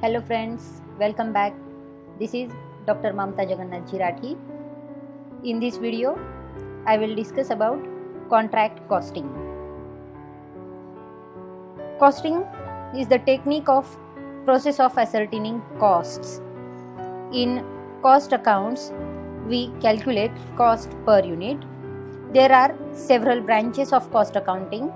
Hello friends, welcome back. This is Dr. Mamta Jagannath Jirathi. In this video, I will discuss about contract costing. Costing is the technique of process of ascertaining costs. In cost accounts, we calculate cost per unit. There are several branches of cost accounting: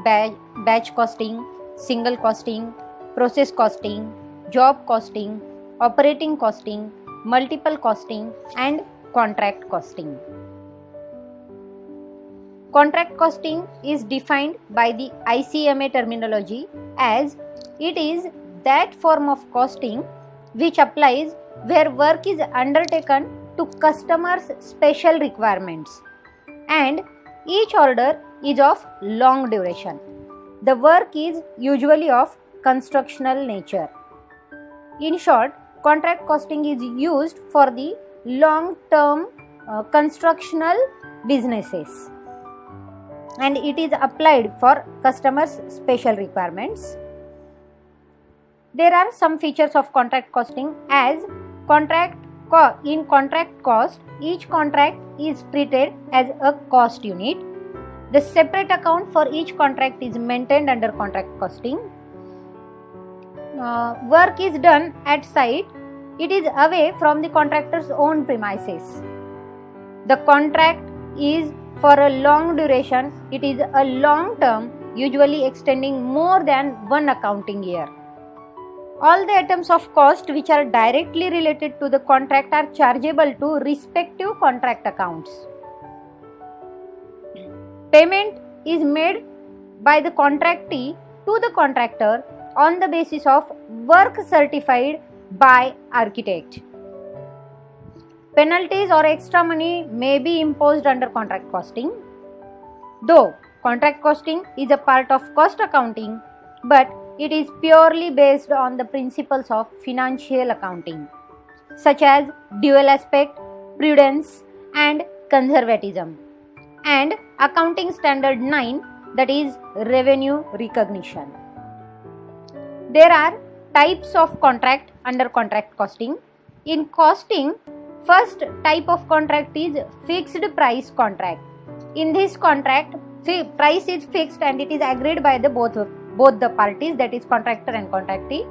batch costing, single costing, process costing, job costing, operating costing, multiple costing, and contract costing. Contract costing is defined by the ICMA terminology as it is that form of costing which applies where work is undertaken to customers' special requirements and each order is of long duration. The work is usually of constructional nature. In short, contract costing is used for the long-term constructional businesses and it is applied for customers' special requirements. There are some features of contract costing as in contract cost, each contract is treated as a cost unit. The separate account for each contract is maintained under contract costing. Work is done at site. It is away from the contractor's own premises. The contract is for a long duration. It is a long term, usually extending more than one accounting year. All the items of cost which are directly related to the contract are chargeable to respective contract accounts. Payment is made by the contractee to the contractor on the basis of work certified by architect. Penalties or extra money may be imposed under contract costing. Though contract costing is a part of cost accounting, but it is purely based on the principles of financial accounting, such as dual aspect, prudence, and conservatism, and Accounting Standard 9, that is revenue recognition. There are types of contract under contract costing. In costing, first type of contract is fixed price contract. In this contract, price is fixed and it is agreed by both the parties, that is contractor and contractee.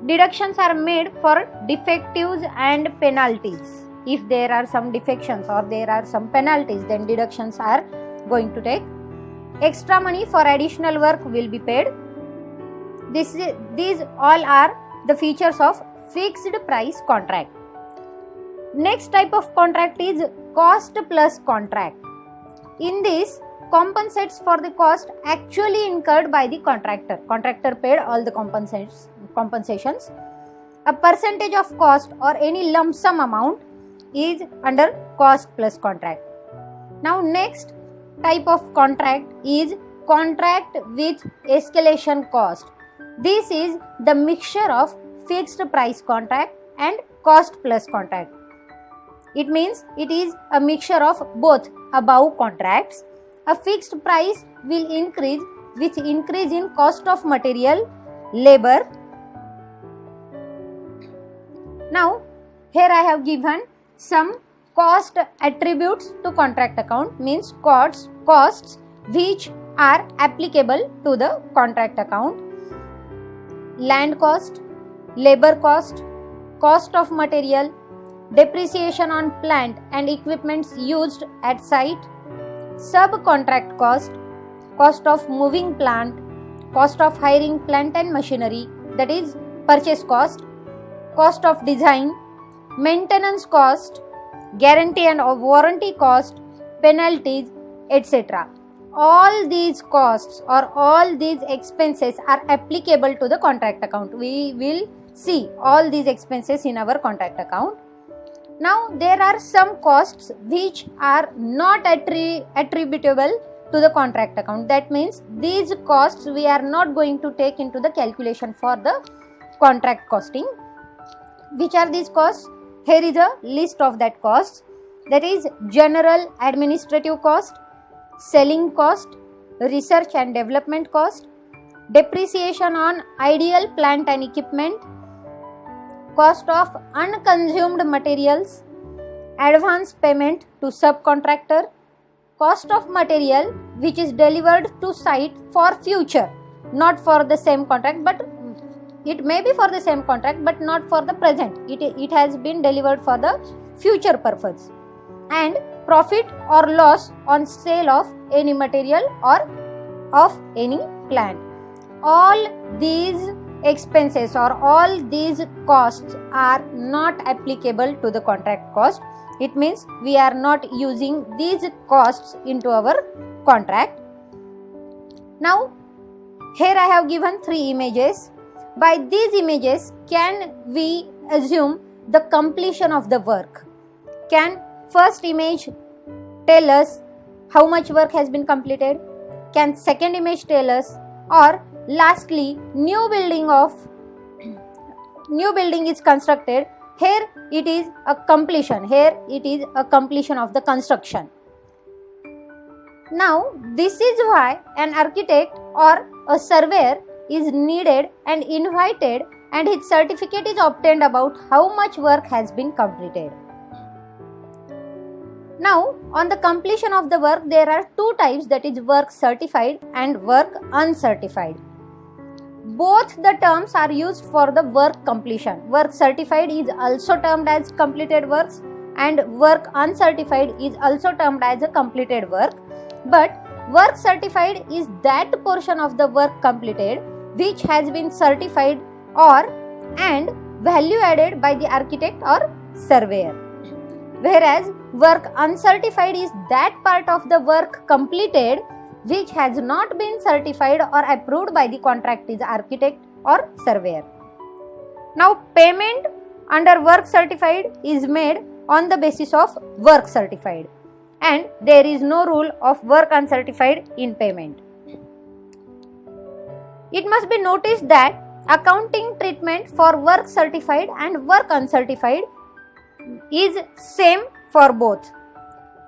Deductions are made for defectives and penalties. If there are some defections or there are some penalties, then deductions are going to take. Extra money for additional work will be paid. These all are the features of fixed price contract. Next type of contract is cost plus contract. In this, compensates for the cost actually incurred by the contractor. Contractor paid all the compensations. A percentage of cost or any lump sum amount is under cost plus contract. Now next type of contract is contract with escalation cost. This is the mixture of fixed price contract and cost plus contract. It means it is a mixture of both above contracts. A fixed price will increase with increase in cost of material, labor. Now, here I have given some cost attributes to contract account, means costs which are applicable to the contract account. Land cost, labor cost, cost of material, depreciation on plant and equipments used at site, subcontract cost, cost of moving plant, cost of hiring plant and machinery, that is purchase cost, cost of design, maintenance cost, guarantee and warranty cost, penalties, etc. All these costs or all these expenses are applicable to the contract account. We will see all these expenses in our contract account. Now there are some costs which are not attributable to the contract account. That means these costs we are not going to take into the calculation for the contract costing. Which are these costs? Here is a list of that costs. That is general administrative cost, selling cost, research and development cost, depreciation on ideal plant and equipment, cost of unconsumed materials, advance payment to subcontractor, cost of material which is delivered to site for future, not for the same contract, but it may be for the same contract but not for the present. It has been delivered for the future purpose, and profit or loss on sale of any material or of any plant. All these expenses or all these costs are not applicable to the contract cost. It means we are not using these costs into our contract. Now here I have given 3 images. By these images, can we assume the completion of the work? Can first image tell us how much work has been completed? Can second image tell us? Or lastly, new building is constructed. Here it is a completion. Here it is a completion of the construction. Now this is why an architect or a surveyor is needed and invited, and his certificate is obtained about how much work has been completed. Now on the completion of the work there are 2 types, that is work certified and work uncertified. Both the terms are used for the work completion. Work certified is also termed as completed works and work uncertified is also termed as a completed work. But work certified is that portion of the work completed which has been certified and value added by the architect or surveyor. Whereas work uncertified is that part of the work completed which has not been certified or approved by the contractor's architect or surveyor. Now payment under work certified is made on the basis of work certified, and there is no rule of work uncertified in payment. It must be noticed that accounting treatment for work certified and work uncertified is same for both.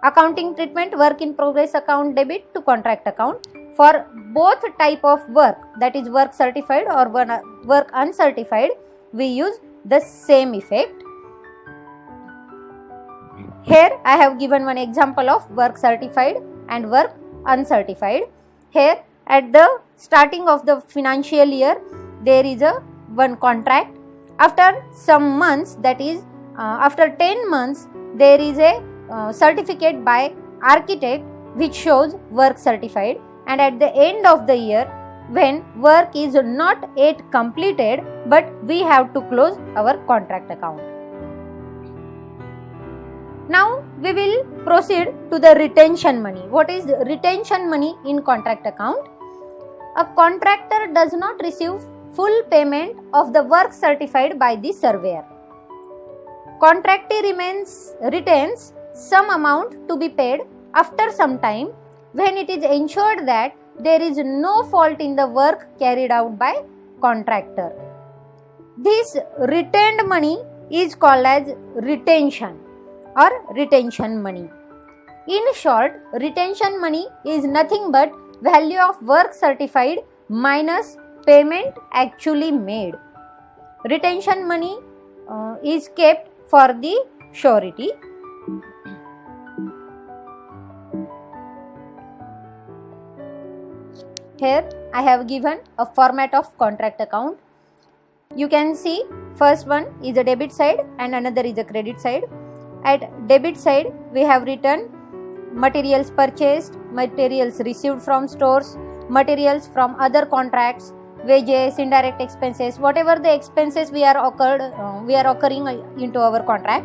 Accounting treatment, work in progress account debit to contract account, for both type of work, that is work certified or work uncertified, we use the same effect. Here I have given one example of work certified and work uncertified. Here at the starting of the financial year there is one contract. After some months, that is after 10 months, there is a certificate by architect which shows work certified, and at the end of the year when work is not yet completed but we have to close our contract account. Now we will proceed to the retention money. What is retention money in contract account? A contractor does not receive full payment of the work certified by the surveyor. Contractor retains some amount to be paid after some time when it is ensured that there is no fault in the work carried out by contractor. This retained money is called as retention or retention money. In short, retention money is nothing but value of work certified minus payment actually made. Retention money is kept for the surety. Here I have given a format of contract account. You can see first one is a debit side and another is a credit side. At debit side we have written materials purchased, materials received from stores, materials from other contracts, wages, indirect expenses, whatever the expenses we are occurring into our contract,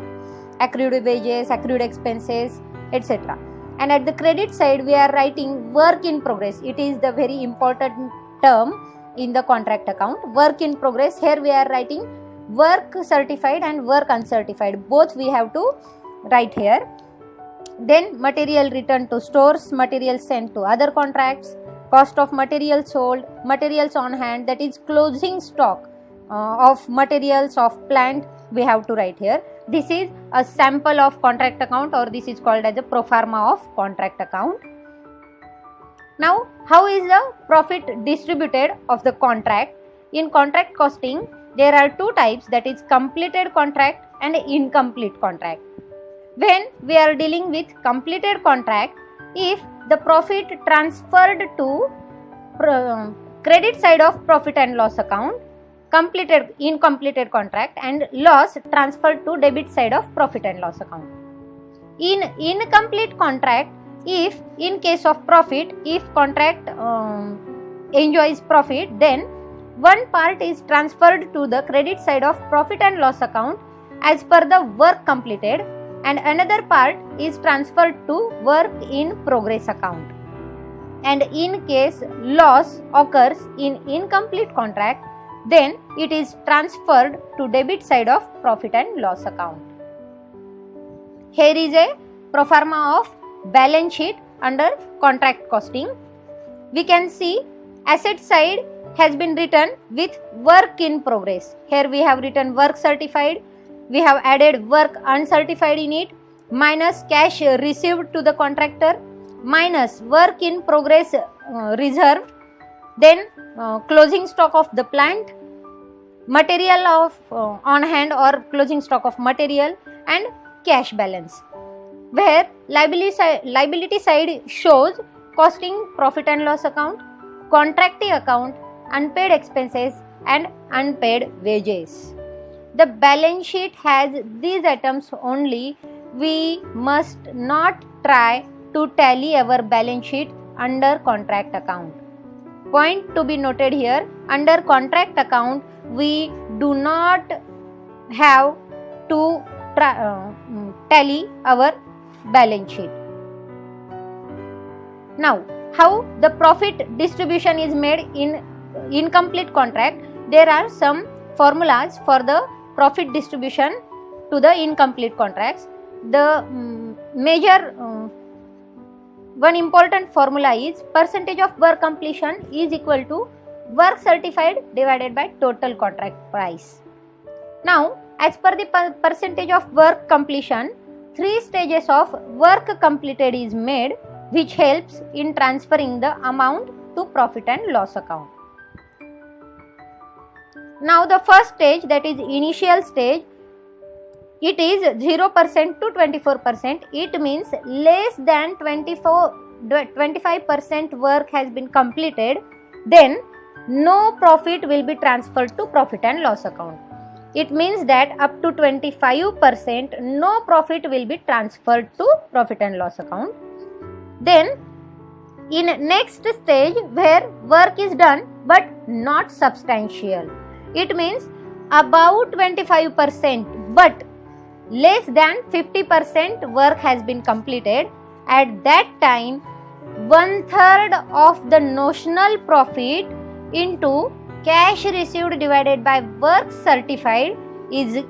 accrued wages, accrued expenses, etc. And at the credit side we are writing work in progress. It is the very important term in the contract account. Work in progress, here we are writing work certified and work uncertified, both we have to write here. Then material returned to stores, materials sent to other contracts, cost of materials sold, materials on hand, that is closing stock of materials of plant we have to write here. This is a sample of contract account, or this is called as a pro forma of contract account. Now, how is the profit distributed of the contract? In contract costing, there are two types, that is completed contract and incomplete contract. When we are dealing with completed contract, if the profit transferred to credit side of profit and loss account, incompleted contract, and loss transferred to debit side of profit and loss account. In incomplete contract, if in case of profit, if contract enjoys profit, then one part is transferred to the credit side of profit and loss account as per the work completed, and another part is transferred to work in progress account. And in case loss occurs in incomplete contract, then it is transferred to debit side of profit and loss account. Here is a pro forma of balance sheet under contract costing. We can see asset side has been written with work in progress. Here we have written work certified, we have added work uncertified in it, minus cash received to the contractor, minus work in progress reserve, then closing stock of the plant, material of on hand or closing stock of material, and cash balance. Where liability side shows costing profit and loss account, contracting account, unpaid expenses, and unpaid wages. The balance sheet has these items only. We must not try to tally our balance sheet under contract account. Point to be noted here, under contract account we do not have to tally our balance sheet. Now, how the profit distribution is made in incomplete contract? There are some formulas for the profit distribution to the incomplete contracts. The major one important formula is percentage of work completion is equal to work certified divided by total contract price. Now, as per the percentage of work completion, 3 stages of work completed is made, which helps in transferring the amount to profit and loss account. Now, the first stage, that is initial stage, it is 0% to 24%. It means less than 25% work has been completed, then no profit will be transferred to profit and loss account. It means that up to 25% no profit will be transferred to profit and loss account. Then in next stage, where work is done but not substantial, it means about 25% but less than 50% work has been completed. At that time, 1/3 of the notional profit into cash received divided by work certified is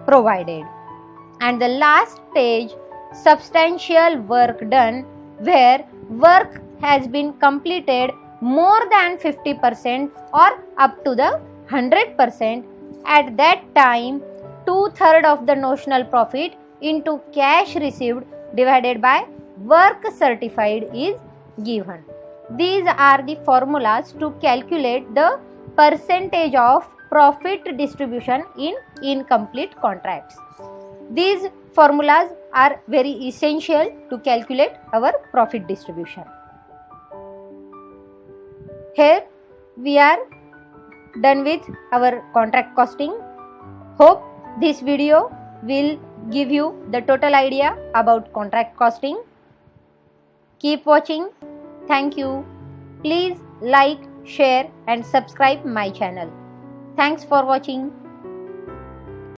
provided. And the last stage, substantial work done, where work has been completed more than 50% or up to the 100%. At that time, 2/3 of the notional profit into cash received divided by work certified is given. These are the formulas to calculate the percentage of profit distribution in incomplete contracts. These formulas are very essential to calculate our profit distribution. Here we are done with our contract costing. Hope this video will give you the total idea about contract costing. Keep watching. Thank you. Please like, share and subscribe my channel. Thanks for watching.